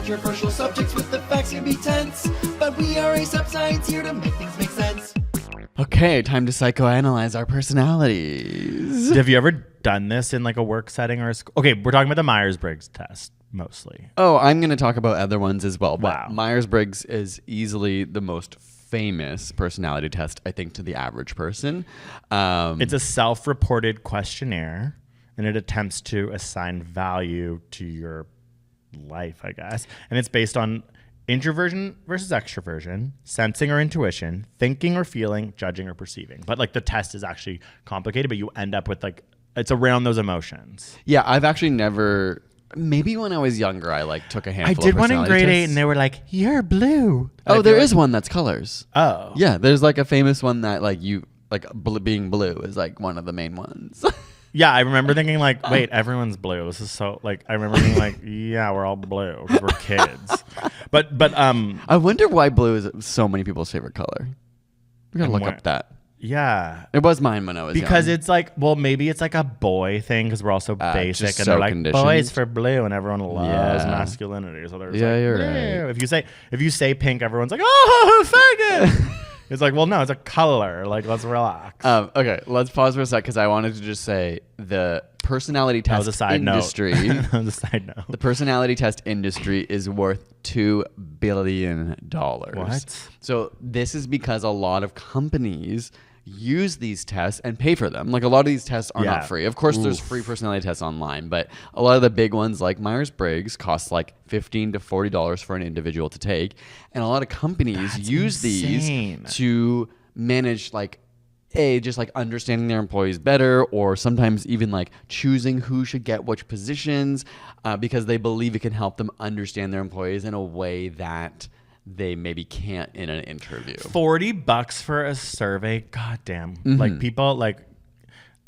controversial subjects with the facts can be tense, but we are a sub-science here to make things make sense. Okay, time to psychoanalyze our personalities. Have you ever done this in like a work setting or a school? Okay, we're talking about the Myers-Briggs test mostly. Oh, I'm going to talk about other ones as well. But Wow. Myers-Briggs is easily the most famous personality test, I think, to the average person. It's a self-reported questionnaire, and it attempts to assign value to your life, I guess. And it's based on introversion versus extroversion, sensing or intuition, thinking or feeling, judging or perceiving. But like the test is actually complicated, but you end up with like, it's around those emotions. Yeah, I've actually never... Maybe when I was younger, I like took a handful I did of one in personality grade 8 tests. and they were like, you're blue. Oh, there is one that's colors. Oh. Yeah, there's like a famous one that like you... Like being blue is like one of the main ones. Yeah, I remember thinking like, wait, everyone's blue. This is so like, I remember being like, yeah, we're all blue because we're kids. But I wonder why blue is so many people's favorite color. We gotta look up that. Yeah. It was mine when I was Because young. it's like, well, maybe it's like a boy thing because we're all so basic just and so they're like conditioned. boys for blue and everyone loves Yeah. masculinity. So there's Yeah, like, you're blue. right. If you say pink, everyone's like, oh, faggot. It's like, well, no, it's a color. Like, let's relax. Okay, let's pause for a sec because I wanted to just say the personality That was test a side industry. note. That was a side note. The personality test industry is worth $2 billion. What? So this is because a lot of companies use these tests and pay for them. Like a lot of these tests are Yeah. not free. Of course, there's free personality tests online, but a lot of the big ones like Myers-Briggs cost like $15 to $40 for an individual to take. And a lot of companies That's use insane. these to manage like just like understanding their employees better, or sometimes even like choosing who should get which positions because they believe it can help them understand their employees in a way that they maybe can't in an interview. $40 for a survey. God damn. Like people like,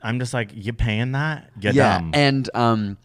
I'm just like, you paying that? You're dumb. And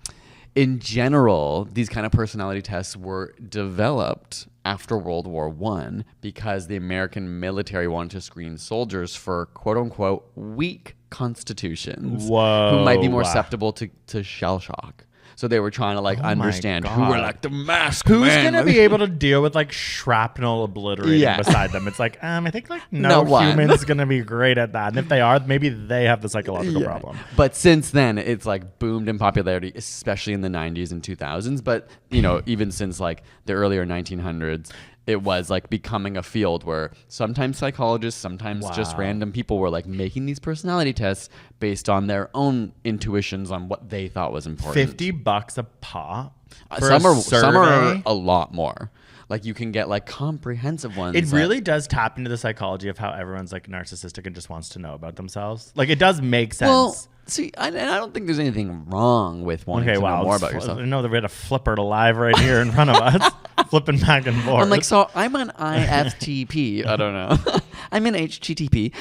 in general, these kind of personality tests were developed after World War I because the American military wanted to screen soldiers for quote unquote weak constitutions who might be more susceptible to shell shock. So they were trying to like understand who were like the masked Who's men. gonna be able to deal with like shrapnel obliterating beside them? It's like, I think like no one. human's gonna be great at that. And if they are, maybe they have the psychological problem. But since then, it's like boomed in popularity, especially in the 90s and 2000s. But, you know, even since like the earlier 1900s, it was like becoming a field where sometimes psychologists, sometimes just random people were like making these personality tests based on their own intuitions on what they thought was important. $50 a pop. Some are a lot more. Like you can get like comprehensive ones. It really does tap into the psychology of how everyone's like narcissistic and just wants to know about themselves. Like it does make sense. Well, see, I don't think there's anything wrong with wanting to know more about yourself. I know that we had a flipper live right here in front of us, flipping back and forth. I'm like, so I'm an IFTP. I don't know. I'm an HTTP.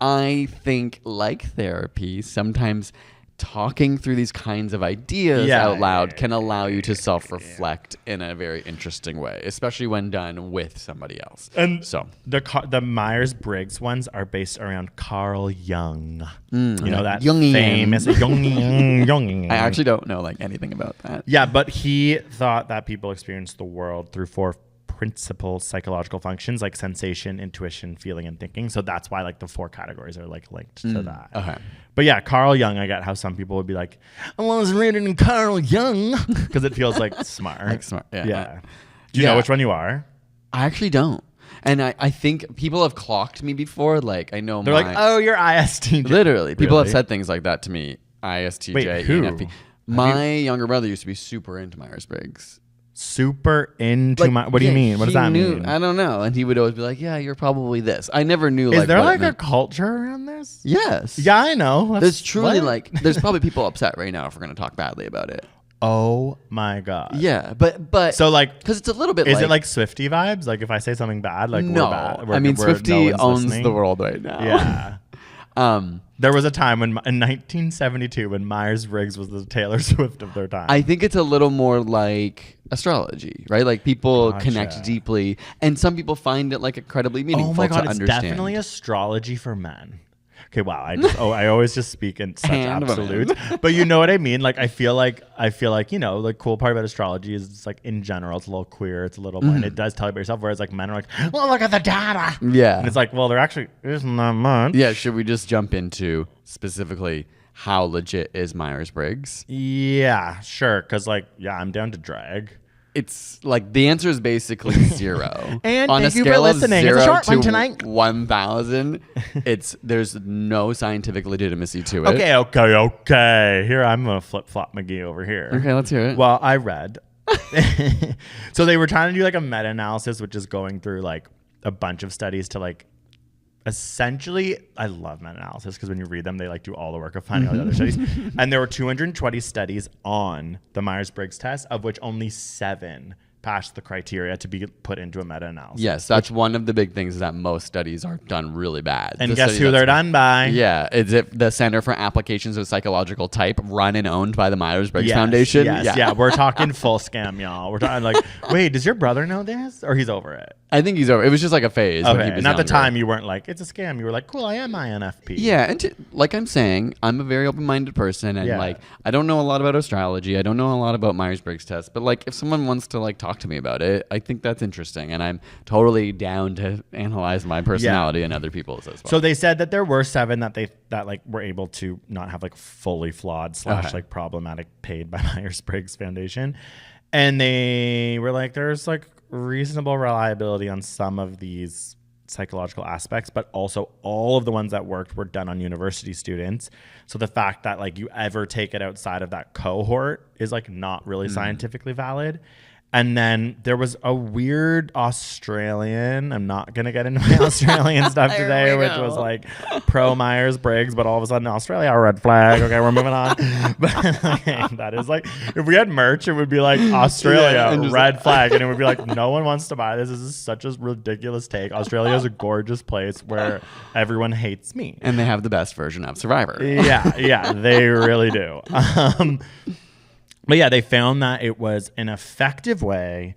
I think like therapy, sometimes talking through these kinds of ideas out loud can allow you to self-reflect in a very interesting way, especially when done with somebody else. And so the Myers-Briggs ones are based around Carl Jung. You know that Jungian. famous Jung. I actually don't know like anything about that. Yeah, but he thought that people experience the world through four principal psychological functions like sensation, intuition, feeling, and thinking. So that's why like the four categories are like linked to that. Okay. But yeah, Carl Jung, I get how some people would be like, I was reading Carl Jung because it feels like smart. Like smart, yeah. Do you know which one you are? I actually don't. And I think people have clocked me before. Like I know They're like, oh, you're ISTJ. Literally, people Really? have said things like that to me. ISTJ, Wait, who? ENFP. My younger brother used to be super into Myers-Briggs. Super into Like, what do you mean? What does that mean? I don't know. And he would always be like, yeah, you're probably this. I never knew. Is like, there what it like a meant. culture around this? Yes. Yeah, I know. There's truly what? like, there's probably people upset right now if we're going to talk badly about it. Oh my God. Yeah. But So like, because it's a little bit is it like Swiftie vibes? Like if I say something bad, like no. we're bad. I mean, no Swiftie one's owns listening. the world right now. Yeah. There was a time when in 1972 when Myers-Briggs was the Taylor Swift of their time. I think it's a little more like astrology, right? Like people Gotcha. connect deeply, and some people find it like incredibly meaningful oh my God, to it's understand. definitely astrology for men. Okay, wow. I always just speak in such And women. absolutes. But you know what I mean? Like I feel like, the cool part about astrology is it's like in general, it's a little queer, it's a little and it does tell you about yourself, whereas like men are like, well, look at the data. Yeah. And it's like, well, there actually isn't that much. Yeah, should we just jump into specifically how legit is Myers-Briggs? Yeah, sure. Cause I'm down to drag. It's like the answer is basically 0. And on thank a you for scale of listening. 0 It's a short to one tonight. 1,000, there's no scientific legitimacy to it. Okay. Here, I'm going to flip-flop McGee over here. Okay, let's hear it. Well, I read. So they were trying to do like a meta-analysis, which is going through like a bunch of studies to like essentially, I love meta-analysis because when you read them, they like do all the work of finding all the other studies. And there were 220 studies on the Myers-Briggs test, of which only 7 passed the criteria to be put into a meta-analysis. Yes, that's one of the big things, is that most studies are done really bad. And guess who they're done by? Yeah, is it the Center for Applications of Psychological Type, run and owned by the Myers-Briggs Foundation? Yeah, we're talking full scam, y'all. We're talking like, wait, does your brother know this? Or he's over it? I think he's over. It was just like a phase. When he Okay, was and at the younger. time you weren't like, it's a scam. You were like, cool, I am INFP. Yeah, and like I'm saying, I'm a very open-minded person, and like I don't know a lot about astrology. I don't know a lot about Myers-Briggs tests, but like if someone wants to like talk to me about it, I think that's interesting, and I'm totally down to analyze my personality and other people's as well. So they said that there were 7 that like were able to not have like fully flawed / like problematic paid by Myers-Briggs Foundation, and they were like, there's like reasonable reliability on some of these psychological aspects, but also all of the ones that worked were done on university students. So the fact that like you ever take it outside of that cohort is like not really scientifically valid. And then there was a weird Australian, I'm not going to get into my Australian stuff today, which was like pro Myers-Briggs, but all of a sudden Australia, red flag. Okay, we're moving on. But that is like, if we had merch, it would be like Australia, red flag. And it would be like, no one wants to buy this. This is such a ridiculous take. Australia is a gorgeous place where everyone hates me. And they have the best version of Survivor. Yeah, they really do. But yeah, they found that it was an effective way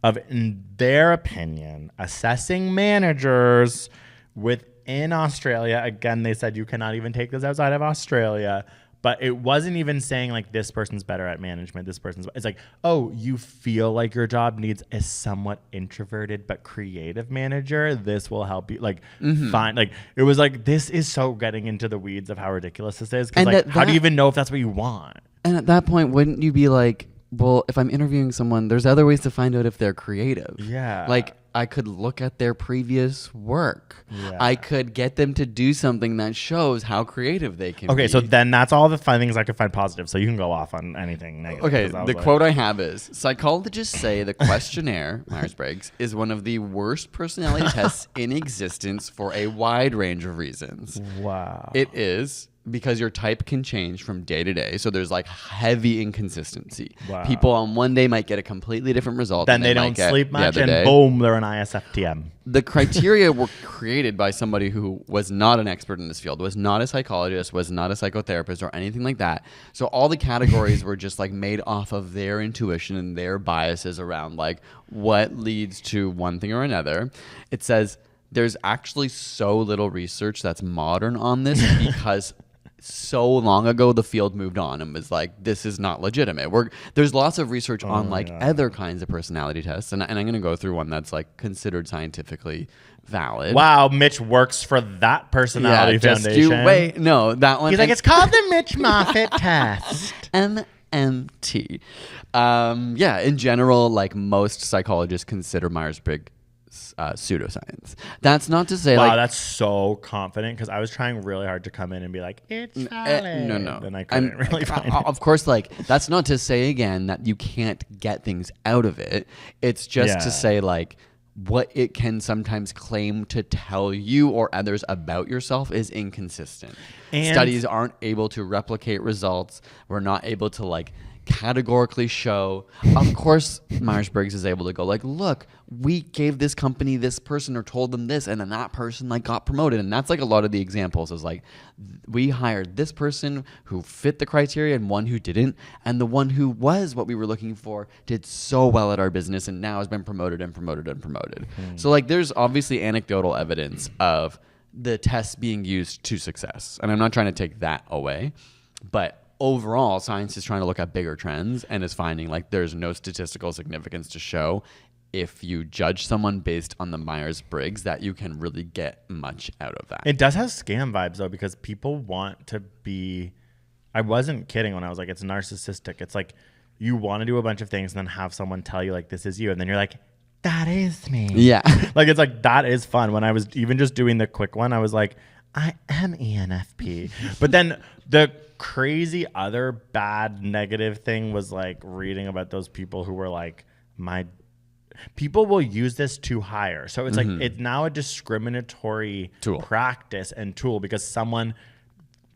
of, in their opinion, assessing managers within Australia. Again, they said you cannot even take this outside of Australia. But it wasn't even saying like this person's better at management. It's like, oh, you feel like your job needs a somewhat introverted but creative manager. This will help you find like, it was like, this is so getting into the weeds of how ridiculous this is. Cause like, how do you even know if that's what you want? And at that point, wouldn't you be like, well, if I'm interviewing someone, there's other ways to find out if they're creative. Yeah. Like I could look at their previous work. Yeah. I could get them to do something that shows how creative they can be. Okay, so then that's all the fun things I could find positive. So you can go off on anything negative. Okay, the quote I have is, psychologists say the questionnaire, Myers-Briggs, is one of the worst personality tests in existence for a wide range of reasons. Wow. It is because your type can change from day to day. So there's like heavy inconsistency. Wow. People on one day might get a completely different result. Then than they might don't get sleep the much other and day. boom, they're an ISFTM. The criteria were created by somebody who was not an expert in this field, was not a psychologist, was not a psychotherapist or anything like that. So all the categories were just like made off of their intuition and their biases around like what leads to one thing or another. It says there's actually so little research that's modern on this because so long ago the field moved on and was like, this is not legitimate. There's lots of research on like other kinds of personality tests, and I'm going to go through one that's like considered scientifically valid. Wow, Mitch works for that personality foundation. Wait, no, that one. He's like, it's called the Mitch Moffat test. MMT. Yeah, in general, like most psychologists consider Myers-Briggs pseudo-science. That's not to say wow, that's so confident because I was trying really hard to come in and be like, it's valid. No. And I couldn't really find it. Of course, like, that's not to say, again, that you can't get things out of it. It's just to say, like, what it can sometimes claim to tell you or others about yourself is inconsistent. And studies aren't able to replicate results. We're not able to, like, categorically show. Of course, Myers-Briggs is able to go like, look, we gave this company this person or told them this, and then that person like got promoted. And that's like a lot of the examples is like, we hired this person who fit the criteria and one who didn't, and the one who was what we were looking for did so well at our business and now has been promoted and promoted and promoted. So like there's obviously anecdotal evidence of the tests being used to success. And I'm not trying to take that away, but overall, science is trying to look at bigger trends and is finding like there's no statistical significance to show if you judge someone based on the Myers-Briggs that you can really get much out of that. It does have scam vibes though, because people want to be, I wasn't kidding when I was like, it's narcissistic. It's like you want to do a bunch of things and then have someone tell you like, this is you. And then you're like, that is me. Yeah. Like, it's like, that is fun. When I was even just doing the quick one, I was like, I am ENFP. But then the crazy other bad negative thing was like reading about those people who were like, people will use this to hire. So it's like, it's now a discriminatory practice and tool because someone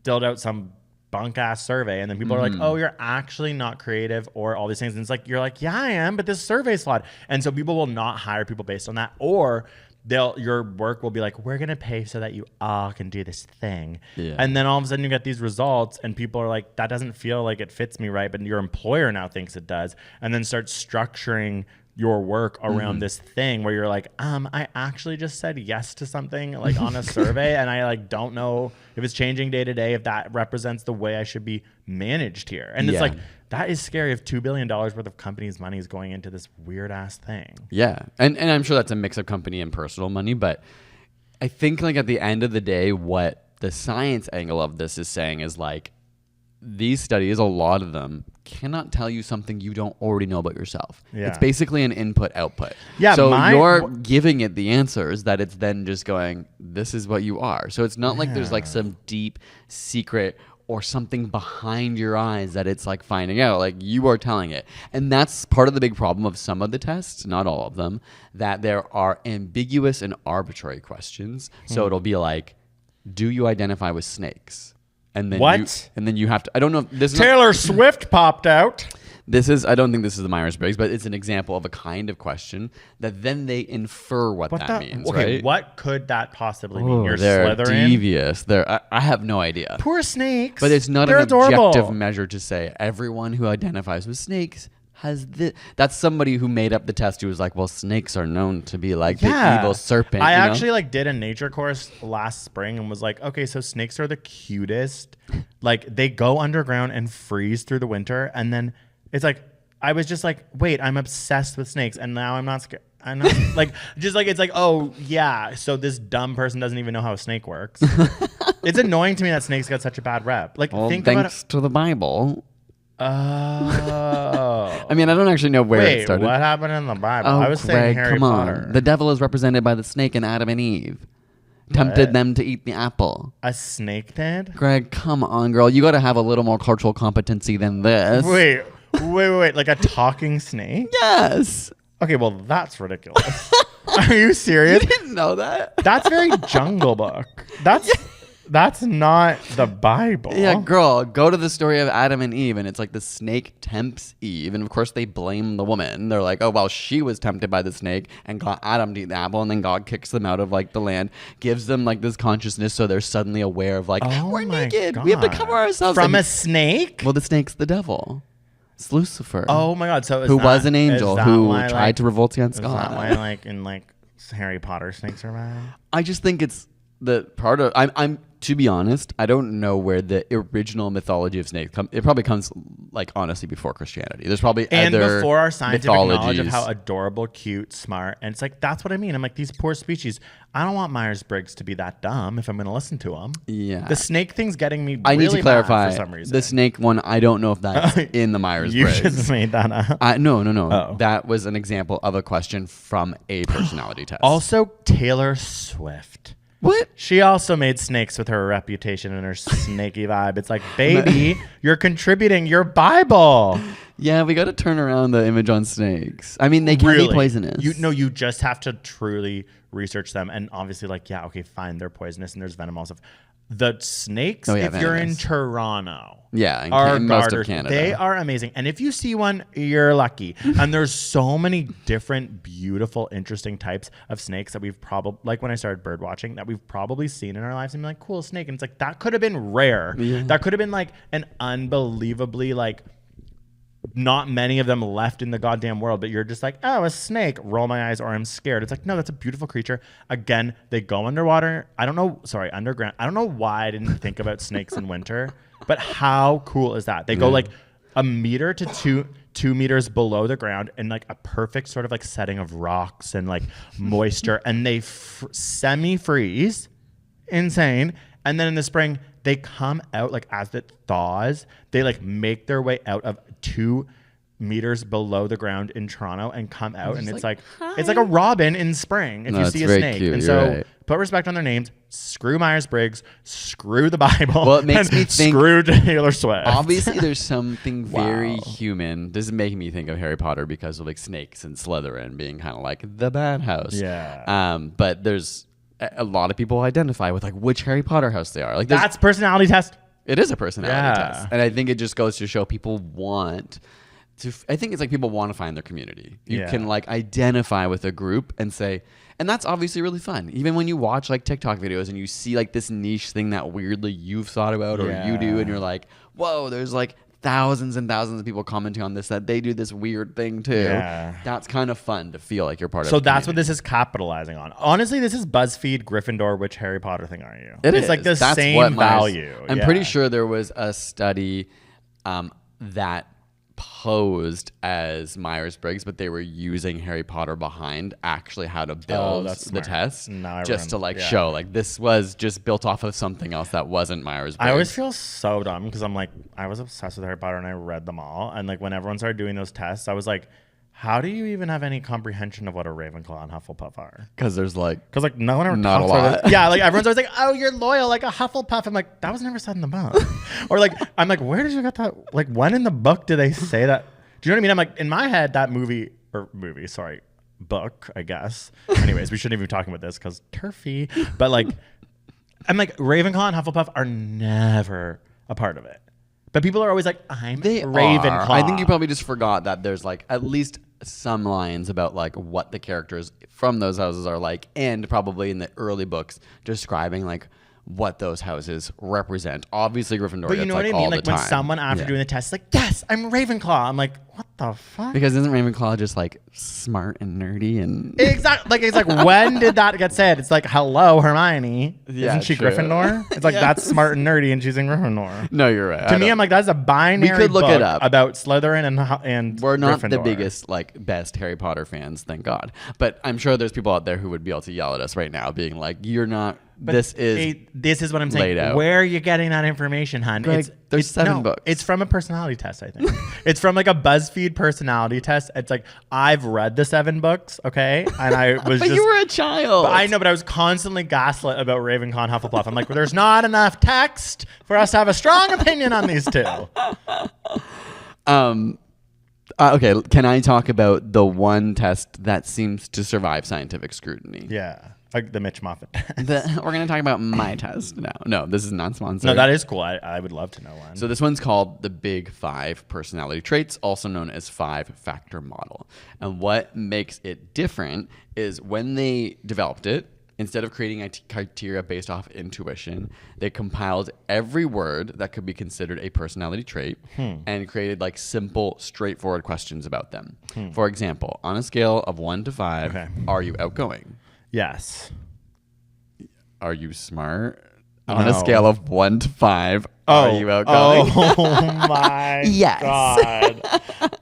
filled out some bunk ass survey and then people are like, oh, you're actually not creative or all these things. And it's like, you're like, yeah, I am, but this survey's flawed. And so people will not hire people based on that, or your work will be like, we're going to pay so that you all can do this thing. Yeah. And then all of a sudden you get these results and people are like, that doesn't feel like it fits me right. But your employer now thinks it does. And then start structuring your work around this thing where you're like, I actually just said yes to something like on a survey and I like don't know if it's changing day to day, if that represents the way I should be managed here. And it's like, that is scary if $2 billion worth of company's money is going into this weird ass thing. Yeah. And I'm sure that's a mix of company and personal money, but I think like at the end of the day, what the science angle of this is saying is like, these studies, a lot of them, cannot tell you something you don't already know about yourself. Yeah. It's basically an input-output. Yeah, so you're giving it the answers that it's then just going, this is what you are. So it's not like there's like some deep secret or something behind your eyes that it's like finding out. Like you are telling it. And that's part of the big problem of some of the tests, not all of them, that there are ambiguous and arbitrary questions. So it'll be like, do you identify with snakes? And then you have to, I don't know if this Taylor Swift popped out. I don't think this is the Myers-Briggs, but it's an example of a kind of question that then they infer what that means. Okay, right? What could that possibly mean? You're they're Slytherin? Devious. I have no idea. Poor snakes. But it's not an objective measure to say everyone who identifies with snakes has this. That's somebody who made up the test who was like, well, snakes are known to be like the evil serpent. I actually like did a nature course last spring and was like, okay, so snakes are the cutest. Like they go underground and freeze through the winter. And then it's like, I was just like, wait, I'm obsessed with snakes. And now I'm not scared. I'm not like, just like, it's like, oh yeah. So this dumb person doesn't even know how a snake works. It's annoying to me that snakes got such a bad rep. Like, well, thanks to the Bible. Oh. I mean, I don't actually know where it started. What happened in the Bible? I was saying Harry Potter. The devil is represented by the snake and Adam and Eve. Tempted them to eat the apple. A snake did? Greg, come on, girl. You got to have a little more cultural competency than this. Wait. Like a talking snake? Yes. Okay, well, that's ridiculous. Are you serious? You didn't know that? That's very Jungle Book. That's not the Bible. Yeah, girl, go to the story of Adam and Eve, and it's like the snake tempts Eve, and of course they blame the woman. They're like, oh, well, she was tempted by the snake and got Adam to eat the apple, and then God kicks them out of like the land, gives them like this consciousness, so they're suddenly aware of like, we're naked, we have to cover ourselves. From a snake? Well, the snake's the devil. It's Lucifer. Oh my God! So who was an angel who tried to revolt against God? Is that why, like in like Harry Potter, snakes are bad? I just think it's the part of I'm to be honest, I don't know where the original mythology of snakes comes. It probably comes like honestly before Christianity. There's probably and other before our scientific knowledge of how adorable, cute, smart, and it's like that's what I mean. I'm like these poor species. I don't want Myers-Briggs to be that dumb if I'm going to listen to them. Yeah, the snake thing's getting me. I need to clarify for some reason. The snake one. I don't know if that's in the Myers-Briggs. You just made that up. No. Oh. That was an example of a question from a personality test. Also, Taylor Swift. What? She also made snakes with her reputation and her snaky vibe. It's like, baby, you're contributing your Bible. Yeah, we got to turn around the image on snakes. I mean, they can be poisonous. You just have to truly research them. And obviously, like, yeah, okay, fine, they're poisonous and there's venom also. The snakes, if you're in Toronto, in most of Canada, they are amazing. And if you see one, you're lucky. And there's so many different, beautiful, interesting types of snakes that we've probably, like when I started bird watching, that we've probably seen in our lives and be like, cool snake. And it's like, that could have been rare. Yeah. That could have been like an unbelievably like not many of them left in the goddamn world, but you're just like, oh, a snake, roll my eyes, or I'm scared. It's like, no, that's a beautiful creature. Again, they go underwater. Underground. I don't know why I didn't think about snakes in winter, but how cool is that? They go like a meter to 2 meters below the ground in like a perfect sort of like setting of rocks and like moisture, and they semi-freeze. Insane. And then in the spring, they come out like as it thaws, they like make their way out of 2 meters below the ground in Toronto and come out, and it's like it's like a robin in spring if you see a snake. Cute. And You're so right. put respect on their names. Screw Myers-Briggs. Screw the Bible. Well, it makes me think. Screw Taylor Swift. Obviously, there's something very Wow. human. This is making me think of Harry Potter because of like snakes and Slytherin being kind of like the bad house. Yeah. But there's a lot of people identify with like which Harry Potter house they are. Like That's personality test. it is a personality Yeah. test, and I think it just goes to show people want to. I think it's like people want to find their community. You Yeah. can like identify with a group and say, and that's obviously really fun. Even when you watch like TikTok videos and you see like this niche thing that weirdly you've thought about or you do, and you're like, whoa, there's like thousands and thousands of people commenting on this that they do this weird thing too. Yeah. That's kind of fun to feel like you're part of. So the that's what community. this is capitalizing on. Honestly, this is BuzzFeed, Gryffindor, which Harry Potter thing are you? It it's is. like the That's same what value. I'm Yeah. pretty sure there was a study that posed as Myers-Briggs, but they were using Harry Potter behind actually how to build that's the smart. test Now just to everyone- like yeah. show like this was just built off of something else that wasn't Myers-Briggs. I always feel so dumb because I'm like, I was obsessed with Harry Potter and I read them all. And like when everyone started doing those tests, I was like, how do you even have any comprehension of what a Ravenclaw and Hufflepuff are? because there's like Because like no one ever Not a talks about lot. it. Yeah, like everyone's always like, oh, you're loyal like a Hufflepuff. I'm like, that was never said in the book. Or like, I'm like, where did you get that? Like when in the book do they say that? Do you know what I mean? I'm like, in my head, that book, I guess. Anyways, we shouldn't even be talking about this because turfy. But like, I'm like, Ravenclaw and Hufflepuff are never a part of it. But people are always like, I'm they Ravenclaw. are. I think you probably just forgot that there's like at least some lines about like what the characters from those houses are like, and probably in the early books describing like what those houses represent. Obviously, Gryffindor. But you gets, know like, what I all mean? the Like when time. someone after Yeah. doing the test is like, yes, I'm Ravenclaw. I'm like, what the fuck? Because isn't Ravenclaw just like smart and nerdy and Exactly. Like it's like when did that get said? It's like, hello, Hermione. Yeah, Isn't she true. Gryffindor? It's like Yes. that's smart and nerdy, and she's in Gryffindor. No, you're right. To me, I'm like, that's a binary. We could look book it up. about Slytherin and we're not the Gryffindor. biggest like best Harry Potter fans, thank God. But I'm sure there's people out there who would be able to yell at us right now, being like, "You're not. But this is." this is what I'm saying. laid out. Where are you getting that information, hon? Greg, there's 7 books. It's from a personality test, I think. It's from like a BuzzFeed personality test. It's like I've read the 7 books, okay, and I was But just. you were a child. I know, but I was constantly gaslit about Ravenclaw and Hufflepuff. I'm like, well, there's not enough text for us to have a strong opinion on these two. Okay, can I talk about the one test that seems to survive scientific scrutiny? Yeah, like the Mitch Moffat. We're going to talk about my test now. No, this is non-sponsored. No, that is cool. I would love to know one. So this one's called the Big 5 Personality Traits, also known as 5-factor model. And what makes it different is when they developed it, instead of creating a criteria based off intuition, they compiled every word that could be considered a personality trait and created like simple, straightforward questions about them. For example, on a scale of 1 to 5, Okay. are you outgoing? Yes. Are you smart? On a No. scale of 1 to 5, are you outgoing? Oh my Yes. God.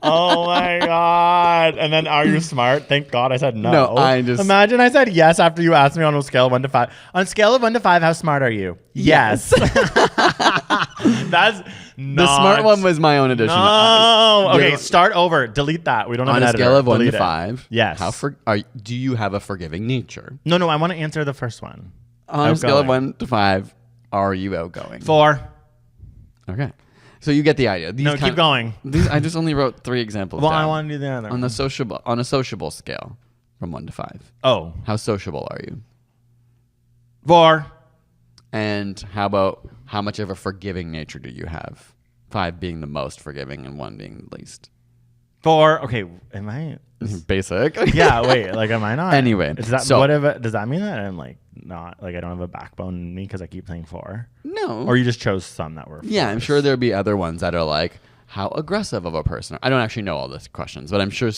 Oh my God. And then are you smart? Thank God I said no. No, I just- Imagine I said yes after you asked me on a scale of 1 to 5. On a scale of 1 to 5, how smart are you? Yes. That's The smart one was my own addition. No. Okay, You're- start over. Delete that. We don't have On an a editor. scale of 1 Delete to it. 5, Yes. do you have a forgiving nature? No, I want to answer the first one. On a scale of Outgoing. 1 to 5, are you outgoing? 4. Okay. So you get the idea. These No, keep going. I just only wrote 3 examples. Well, I down. want to do the other on one. a sociable scale from 1 to 5. Oh. How sociable are you? 4. And how about how much of a forgiving nature do you have? 5 being the most forgiving and 1 being the least. 4. Okay, am I? Basic. Yeah, wait. Like, am I not? Anyway, does that so- does that mean that I'm like not like I don't have a backbone in me because I keep saying 4? No. Or you just chose some that were? Yeah, I'm fours? sure there'll be other ones that are like how aggressive of a person. I don't actually know all the questions, but I'm sure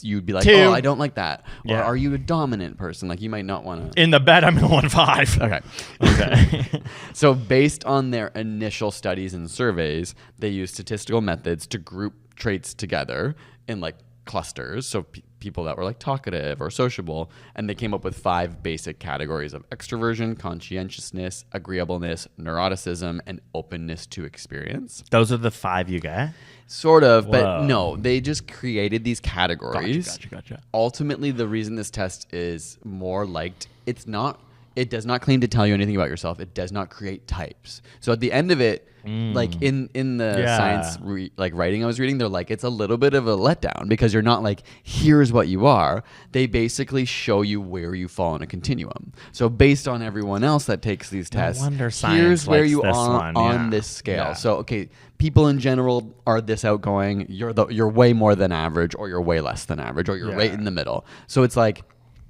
you'd be like, 2. oh, I don't like that. Or Yeah. are you a dominant person? Like you might not want to. In the bed, I'm in 1-5. Okay. Okay. So based on their initial studies and surveys, they use statistical methods to group traits together in like clusters. So people that were like talkative or sociable, and they came up with 5 basic categories of extroversion, conscientiousness, agreeableness, neuroticism, and openness to experience. Those are the 5 you get? Sort of, Whoa. but no, they just created these categories. Gotcha. Ultimately, the reason this test is more liked, it does not claim to tell you anything about yourself. It does not create types. So at the end of it, like in the science writing I was reading, they're like, it's a little bit of a letdown because you're not like, here's what you are. They basically show you where you fall in a continuum. So based on everyone else that takes these tests, wonder science here's where likes you this are one. on Yeah. this scale. Yeah. So okay, people in general are this outgoing. You're way more than average, or you're way less than average, or you're right in the middle. So it's like,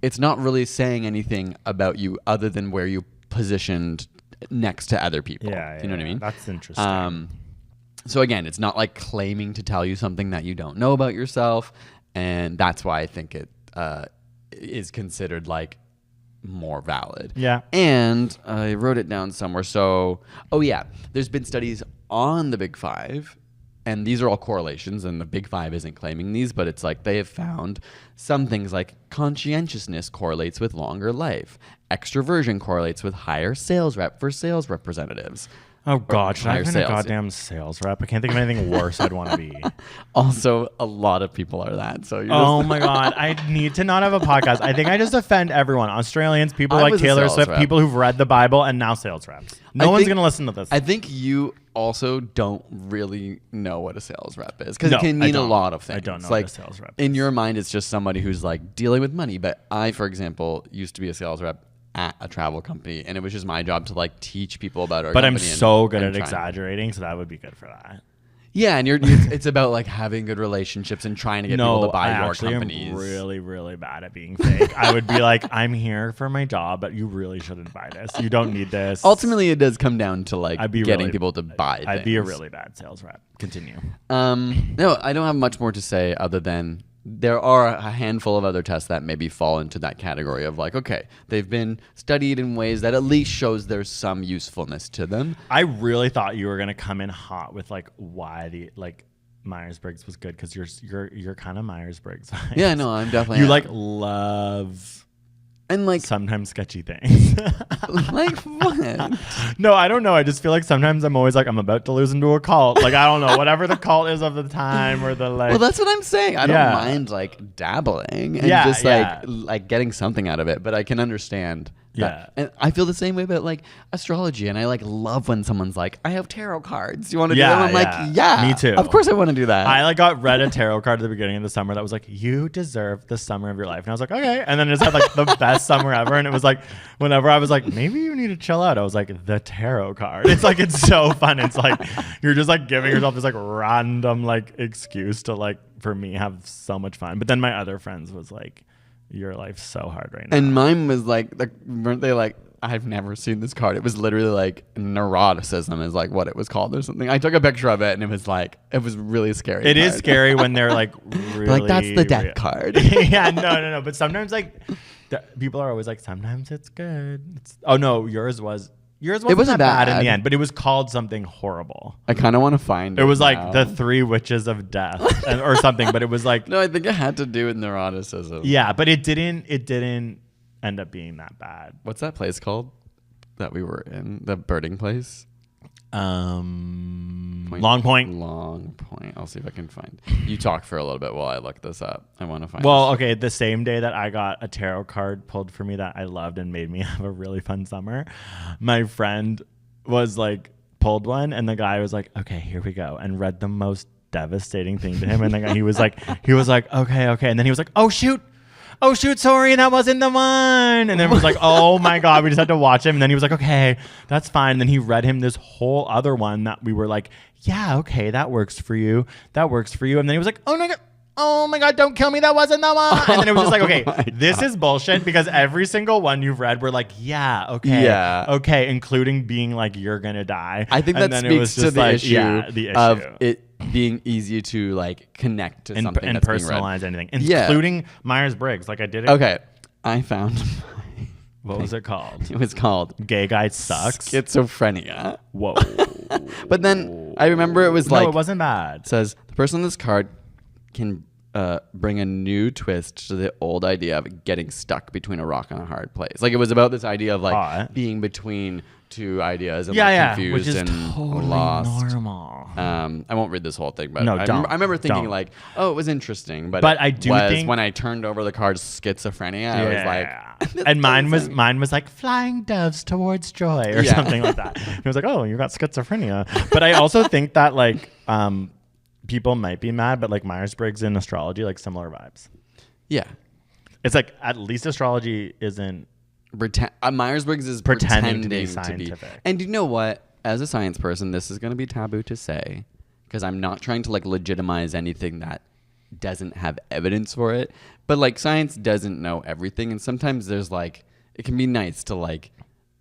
it's not really saying anything about you other than where you positioned next to other people. Yeah, you know what I mean? That's interesting. So again, it's not like claiming to tell you something that you don't know about yourself, and that's why I think it is considered like more valid. Yeah. And I wrote it down somewhere. So, there's been studies on the Big Five, and these are all correlations, and the Big Five isn't claiming these, but it's like they have found some things like conscientiousness correlates with longer life. Extroversion correlates with higher sales rep for sales representatives. Oh, God. Should I higher have been a sales. goddamn sales rep? I can't think of anything worse I'd want to be. Also, a lot of people are that. So you're Oh, just my God. I need to not have a podcast. I think I just offend everyone. Australians, people I like was a Taylor sales Swift, rep. people who've read the Bible, and now sales reps. No I one's think- going to listen to this. I think you also don't really know what a sales rep is, because No, it can I mean a don't. lot of things. I don't know like, what a sales rep in is. your mind, it's just somebody who's like dealing with money. But I, for example, used to be a sales rep at a travel company, and it was just my job to like teach people about our But I'm company so good and at try- exaggerating, so that would be good for that. Yeah, and it's about like having good relationships and trying to get people to buy I your actually companies. am really, really bad at being fake. I would be like, I'm here for my job, but you really shouldn't buy this. You don't need this. Ultimately, it does come down to like I'd be getting really- people to buy I'd be a things. really bad sales rep. Continue. No, I don't have much more to say other than there are a handful of other tests that maybe fall into that category of like, okay, they've been studied in ways that at least shows there's some usefulness to them. I really thought you were gonna come in hot with like why the like Myers-Briggs was good because you're kind of Myers-Briggs. Yeah, no, I'm definitely You like love and like sometimes sketchy things. like what? No, I don't know. I just feel like sometimes I'm always like I'm about to lose into a cult. Like I don't know, whatever the cult is of the time or the like. Well, that's what I'm saying. I Yeah. don't mind like dabbling and Yeah, just yeah. like getting something out of it, but I can understand. Yeah. That. And I feel the same way about like astrology, and I like love when someone's like, "I have tarot cards. You want to do Yeah, them?" I'm yeah. like, "Yeah, Me too. Of course, I want to do that." I like got read a tarot card at the beginning of the summer that was like, you deserve the summer of your life. And I was like, okay. And then it just had like the best summer ever. And it was like, whenever I was like, maybe you need to chill out, I was like, the tarot card. It's like, it's so fun. It's like, you're just like giving yourself this like random like excuse to like, for me, have so much fun. But then my other friends was like, your life's so hard right now. And mine was like, weren't they like, I've never seen this card. It was literally like neuroticism is like what it was called or something. I took a picture of it and it was like, it was really scary. It is card. scary when they're like really. Like, that's the death card. Yeah, no. But sometimes like people are always like, sometimes it's good. Oh no, yours wasn't wasn't that bad in bad. the end, but it was called something horrible. I kind of want to find it. It was now. like the 3 witches of death or something, but it was like No, I think it had to do with neuroticism. yeah, but it didn't end up being that bad. What's that place called that we were in? The birding place? Long Point. Long Point. I'll see if I can find. You talk for a little bit while I look this up. I want to find. Well, this. okay, the same day that I got a tarot card pulled for me that I loved and made me have a really fun summer, my friend was like pulled one and the guy was like, okay, here we go, and read the most devastating thing to him. And the guy, he was like, okay. And then he was like, oh shoot, sorry, that wasn't the one. And then it was like, oh my God, we just had to watch him. And then he was like, okay, that's fine. And then he read him this whole other one that we were like, yeah, okay, that works for you. And then he was like, oh my God, oh my God, don't kill me. That wasn't the one. And then it was just like, Oh okay, my this is bullshit because every single one you've read, we're like, yeah, okay. Yeah. Okay. Including being like, you're going to die. I think And that then it was speaks to just the like, issue, yeah, the issue of it being easy to like connect to something and that's being read. personalize anything, Yeah. including Myers-Briggs. Like I did it. Okay, I found What was it called? it was called Gay Guy Sucks. schizophrenia. Whoa. But then I remember it was No, like it wasn't bad. it says the person on this card can bring a new twist to the old idea of getting stuck between a rock and a hard place. Like it was about this idea of like Hot. being between two ideas and Yeah, like yeah. confused Which is and totally lost. normal. I won't read this whole thing, but No, I don't. remember thinking Don't. like, oh, it was interesting, but But it I do was think- when I turned over the card schizophrenia, I was like, and mine was like flying doves towards joy or Yeah. something like that. It was like, oh, you got schizophrenia. But I also think that like people might be mad, but like Myers-Briggs and astrology, like similar vibes. yeah. It's like at least astrology isn't. Myers-Briggs is Pretending to pretending be to be. scientific. And you know what? As a science person, this is going to be taboo to say because I'm not trying to like legitimize anything that doesn't have evidence for it. But like science doesn't know everything, and sometimes there's like it can be nice to like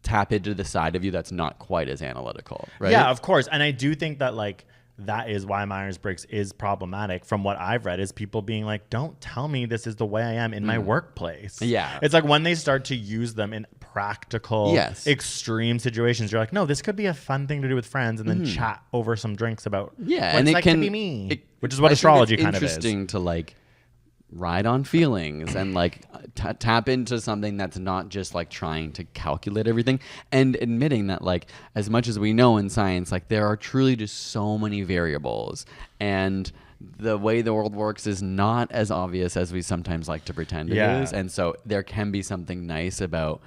tap into the side of you that's not quite as analytical, right? Yeah, of course. And I do think that like that is why Myers-Briggs is problematic from what I've read is people being like, don't tell me this is the way I am in my workplace. Yeah. It's like when they start to use them in practical, Yes. extreme situations, you're like, no, this could be a fun thing to do with friends and then chat over some drinks about Yeah, what and it's it like can to be me. Which is I what think astrology it's kind of is. interesting to like ride on feelings and like tap into something that's not just like trying to calculate everything and admitting that like as much as we know in science, like there are truly just so many variables and the way the world works is not as obvious as we sometimes like to pretend it Yeah. is. And so there can be something nice about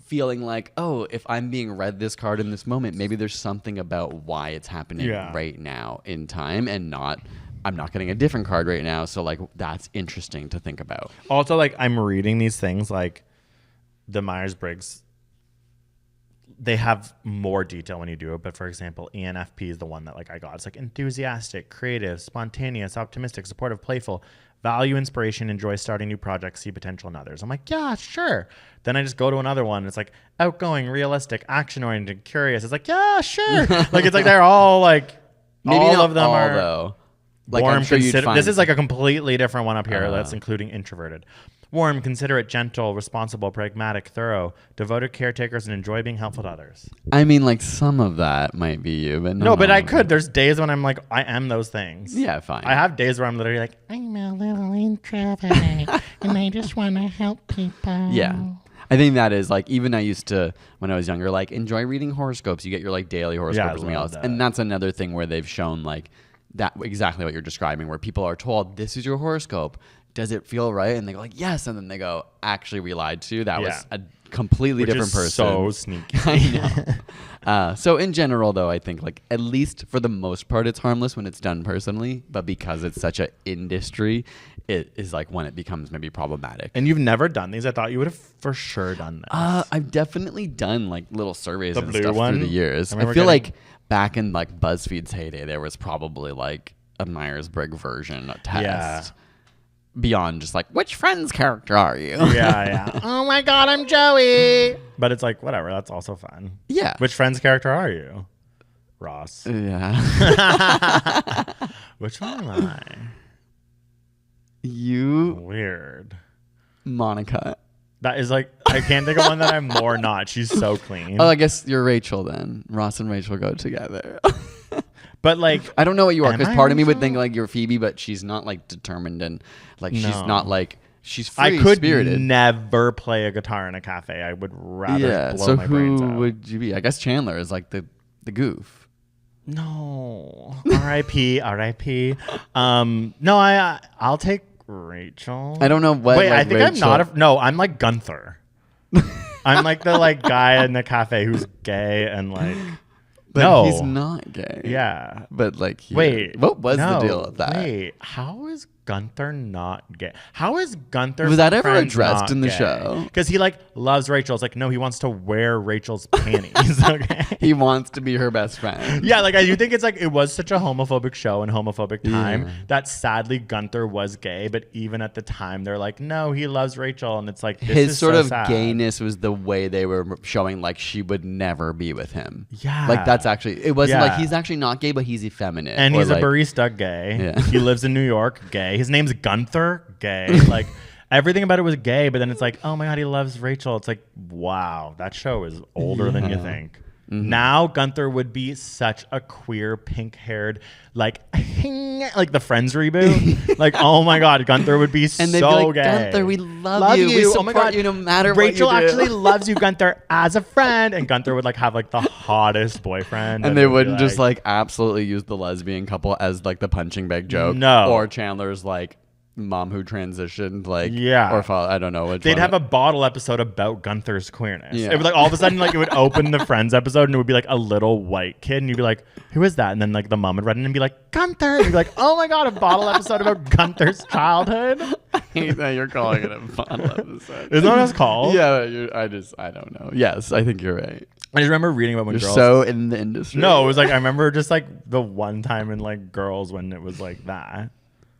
feeling like, oh, if I'm being read this card in this moment, maybe there's something about why it's happening right now in time and not I'm not getting a different card right now. So like that's interesting to think about. Also, like I'm reading these things like the Myers-Briggs, they have more detail when you do it. But for example, ENFP is the one that like I got. It's like enthusiastic, creative, spontaneous, optimistic, supportive, playful, value inspiration, enjoy starting new projects, see potential in others. I'm like, yeah, sure. Then I just go to another one. It's like outgoing, realistic, action-oriented, curious. It's like, yeah, sure. Like it's like they're all like, Maybe all not of them all, are. though. Like Warm, I'm sure you'd find this is like a completely different one up here. That's including introverted. Warm, considerate, gentle, responsible, pragmatic, thorough, devoted caretakers, and enjoy being helpful to others. I mean, like some of that might be you, but No, but I all of could. There's days when I'm like, I am those things. it. Yeah, fine. I have days where I'm literally like, I'm a little introvert and I just want to help people. Yeah. I think that is like even I used to when I was younger like enjoy reading horoscopes. You get your like daily horoscope Yeah, I or something love else. that. And that's another thing where they've shown like that exactly what you're describing where people are told this is your horoscope. Does it feel right? And they go like yes, and then they go actually we lied to you. That was a completely which different is person. so sneaky. I know. So in general, though, I think like at least for the most part, it's harmless when it's done personally. But because it's such an industry, it is like when it becomes maybe problematic. And you've never done these. I thought you would have for sure done this. I've definitely done like little surveys The and blue stuff one? through the years. I I, remember feel getting- like back in like BuzzFeed's heyday, there was probably like a Myers-Briggs version of test. Yeah. Beyond just like which Friends character are you? yeah. Oh my God, I'm Joey. But it's like, whatever. That's also fun. Yeah. Which Friends character are you? Ross. Yeah. Which one am I? You, Weird. Monica. That is like, I can't think of one that I'm more not. She's so clean. Oh, I guess you're Rachel then. Ross and Rachel go together. But like, I don't know what you are Am because I part of me would Rachel? think like you're Phoebe, but she's not like determined and like she's No. not like she's I free could spirited. never play a guitar in a cafe. I would rather Yeah. blow So my brains who out. would you be? I guess Chandler is like the goof. No. R.I.P. R.I.P. No, I'll take Rachel. I don't know what. Wait, like, I think I'm not. No, I'm like Gunther. I'm like the like guy in the cafe who's gay and like. But no, he's not gay. Yeah. But like, Wait. what was no, the deal with that? Wait, how is Gunther not gay? How is Gunther? Was that ever addressed in the show? Because he like loves Rachel. It's like, no, he wants to wear Rachel's panties. Okay. He wants to be her best friend. Yeah, like I do think it's like it was such a homophobic show and homophobic time that sadly Gunther was gay, but even at the time they're like, no, he loves Rachel, and it's like this His is sort so of sad. gayness was the way they were showing like she would never be with him. Yeah. Like that's actually, it wasn't like Yeah. he's actually not gay, but he's effeminate. And or he's like, a barista gay. Yeah. He lives in New York gay. His name's Gunther gay. Like everything about it was gay, but then it's like, oh my God, he loves Rachel. It's like, wow, that show is older than you think. Now Gunther would be such a queer, pink-haired, like the Friends reboot. Like, oh my God, Gunther would be And they'd so be like, gay. Gunther, we love you. We Oh my support God. you no matter Rachel what you do. actually loves you, Gunther, as a friend. And Gunther would like have like the hottest boyfriend. And they it would be wouldn't just like absolutely use the lesbian couple as like the punching bag joke. No. Or Chandler's like mom who transitioned, like, Yeah. or father, I don't know which They'd one. have a bottle episode about Gunther's queerness. Yeah. It would like all of a sudden like it would open the Friends episode and it would be like a little white kid and you'd be like, who is that? And then like the mom would read it and be like, Gunther. And you'd be like, oh my God, a bottle episode about Gunther's childhood. I hate that you're calling it a bottle episode. Isn't that what it's called? Yeah, I don't know. Yes, I think you're right. I just remember reading about when You're girls. so in the industry. No, it was like I remember just like the one time in like Girls when it was like that.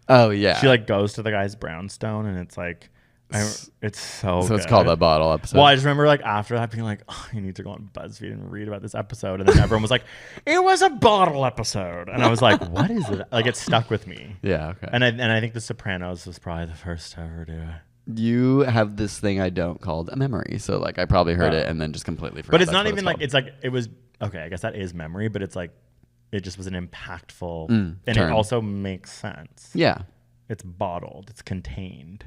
Oh yeah. She like goes to the guy's brownstone and it's like, it's so. So it's good. called a bottle episode. Well, I just remember like after that being like, oh, you need to go on BuzzFeed and read about this episode, and then everyone was like, it was a bottle episode, and I was like, what is it? Like it stuck with me. Yeah. Okay. And I think The Sopranos was probably the first to ever do it. You have this thing I don't called a memory, so like I probably heard it and then just completely forgot. But it's that's not what even like called. it's like it was okay. I guess that is memory, but it's like it just was an impactful, and term. it also makes sense. Yeah. It's bottled. It's contained.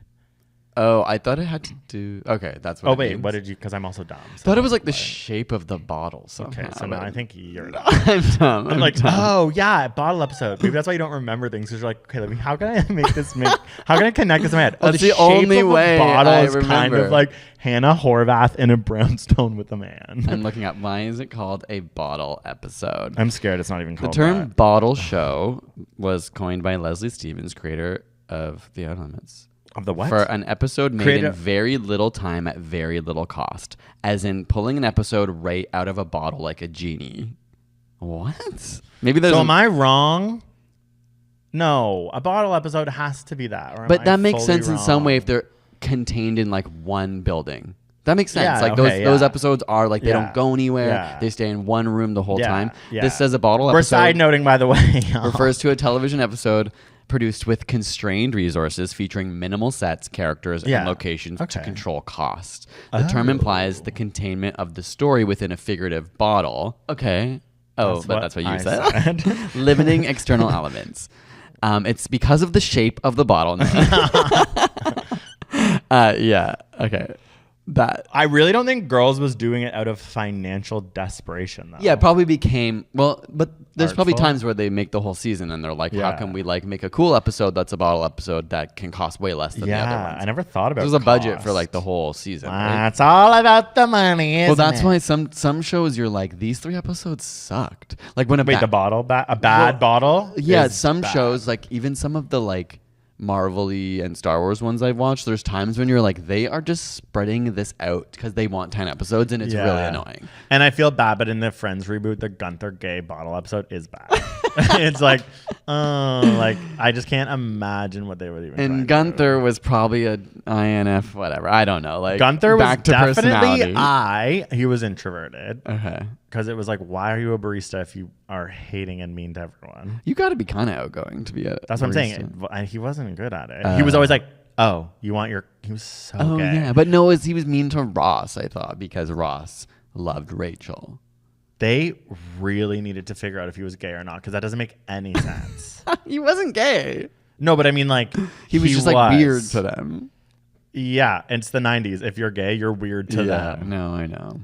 Oh, I thought it had to do. Okay, that's what. Oh it wait, means. what did you? Because I'm also dumb. So Thought it was like the why- shape of the bottle. Somehow, Okay, so now but- I think you're. I'm dumb. I'm like, dumb. oh yeah, bottle episode. Maybe that's why you don't remember things. Because you're like, okay, how can I make this how can I connect this in my head? That's the shape only of a way bottle I is kind remember. of like Hannah Horvath in a brownstone with a man. I'm looking up. Why is it called a bottle episode? I'm scared it's not even The called term that. bottle show was coined by Leslie Stevens, creator of The Outer Limits. Of the what? For an episode made Creator- in very little time at very little cost. As in pulling an episode right out of a bottle like a genie. What? Maybe there's So am I wrong? No, a bottle episode has to be that. Or am But I that makes fully sense in some way wrong? if they're contained in like one building. That makes sense. Yeah, Like okay, those yeah. episodes are like they Yeah. don't go anywhere. Yeah. They stay in one room the whole Yeah, time. yeah. This says a bottle We're episode side noting, by the way. refers to a television episode produced with constrained resources featuring minimal sets, characters, Yeah. and locations to Okay. control cost. The term implies the containment of the story within a figurative bottle. Okay. Oh, but that's what you I said. said. Limiting external elements. It's because of the shape of the bottle. No. Yeah. Okay. That. I really don't think Girls was doing it out of financial desperation, though. Yeah, it probably became but there's probably Artful. times where they make the whole season and they're like, how Yeah. can we like make a cool episode that's a bottle episode that can cost way less than the other Yeah, ones? I never thought about There's a budget cost. for like the whole season. Right? It's all about the money, Well, isn't that's it? why some shows you're like, these 3 episodes sucked. Like when a Wait, the bottle, a bad bottle? yeah, is some bad. shows like even some of the like Marvel-y and Star Wars ones I've watched, there's times when you're like, they are just spreading this out because they want 10 episodes and it's really Yeah. annoying. And I feel bad, but in the Friends reboot, the Gunther gay bottle episode is bad. It's like, like I just can't imagine what they would even. try And to Gunther was probably a INF, whatever. I don't know. Like do. Gunther was back to definitely personality. he was introverted Okay. because it was like, why are you a barista if you are hating and mean to everyone? You got to be kind of outgoing to be a. That's what I'm saying. He wasn't good at it. He was always like, oh, you want your. He was so Oh gay. yeah, but no, he was mean to Ross. I thought because Ross loved Rachel. They really needed to figure out if he was gay or not because that doesn't make any sense. He wasn't gay. No, but I mean, like He was just like weird to them. Yeah, it's the 90s. If you're gay, you're weird to them. No, I know.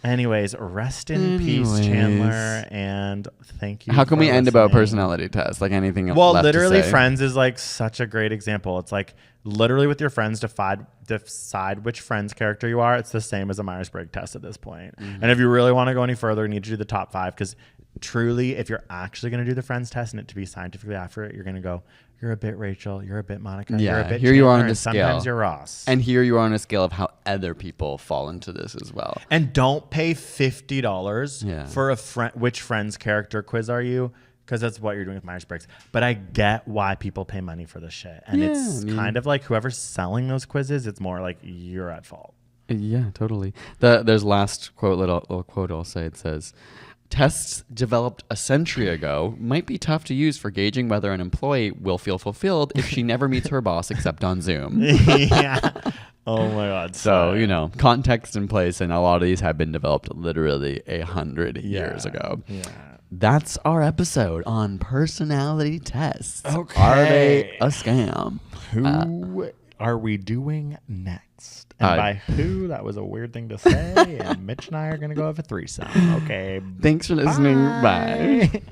Anyways, rest in peace, Anyways. Chandler, and thank you. How can for we end about listening. personality tests? Like anything Well, left literally, to say? Friends is like such a great example. It's like literally with your friends decide which Friends character you are. It's the same as a Myers-Briggs test at this point. And if you really want to go any further, you need to do the top 5 because truly, if you're actually going to do the Friends test and it to be scientifically accurate, you're going to go You're a bit Rachel. You're a bit Monica. Yeah, You're a bit here you are on Chandler, the and sometimes scale. you're Ross. And here you are on a scale of how other people fall into this as well. And don't pay $50 Yeah. for a which friend's character quiz are you? Because that's what you're doing with Myers-Briggs. But I get why people pay money for this shit. And Yeah, it's I mean- kind of like whoever's selling those quizzes, it's more like you're at fault. Yeah, totally. There's last quote, little quote I'll say. It says, tests developed a century ago might be tough to use for gauging whether an employee will feel fulfilled if she never meets her boss except on Zoom. Yeah. Oh my God. So, context in place, and a lot of these have been developed literally 100 years ago. Yeah. That's our episode on personality tests. Okay. Are they a scam? Who are we doing next? And by who, that was a weird thing to say. And Mitch and I are going to go have a threesome. Okay. Thanks for listening. Bye.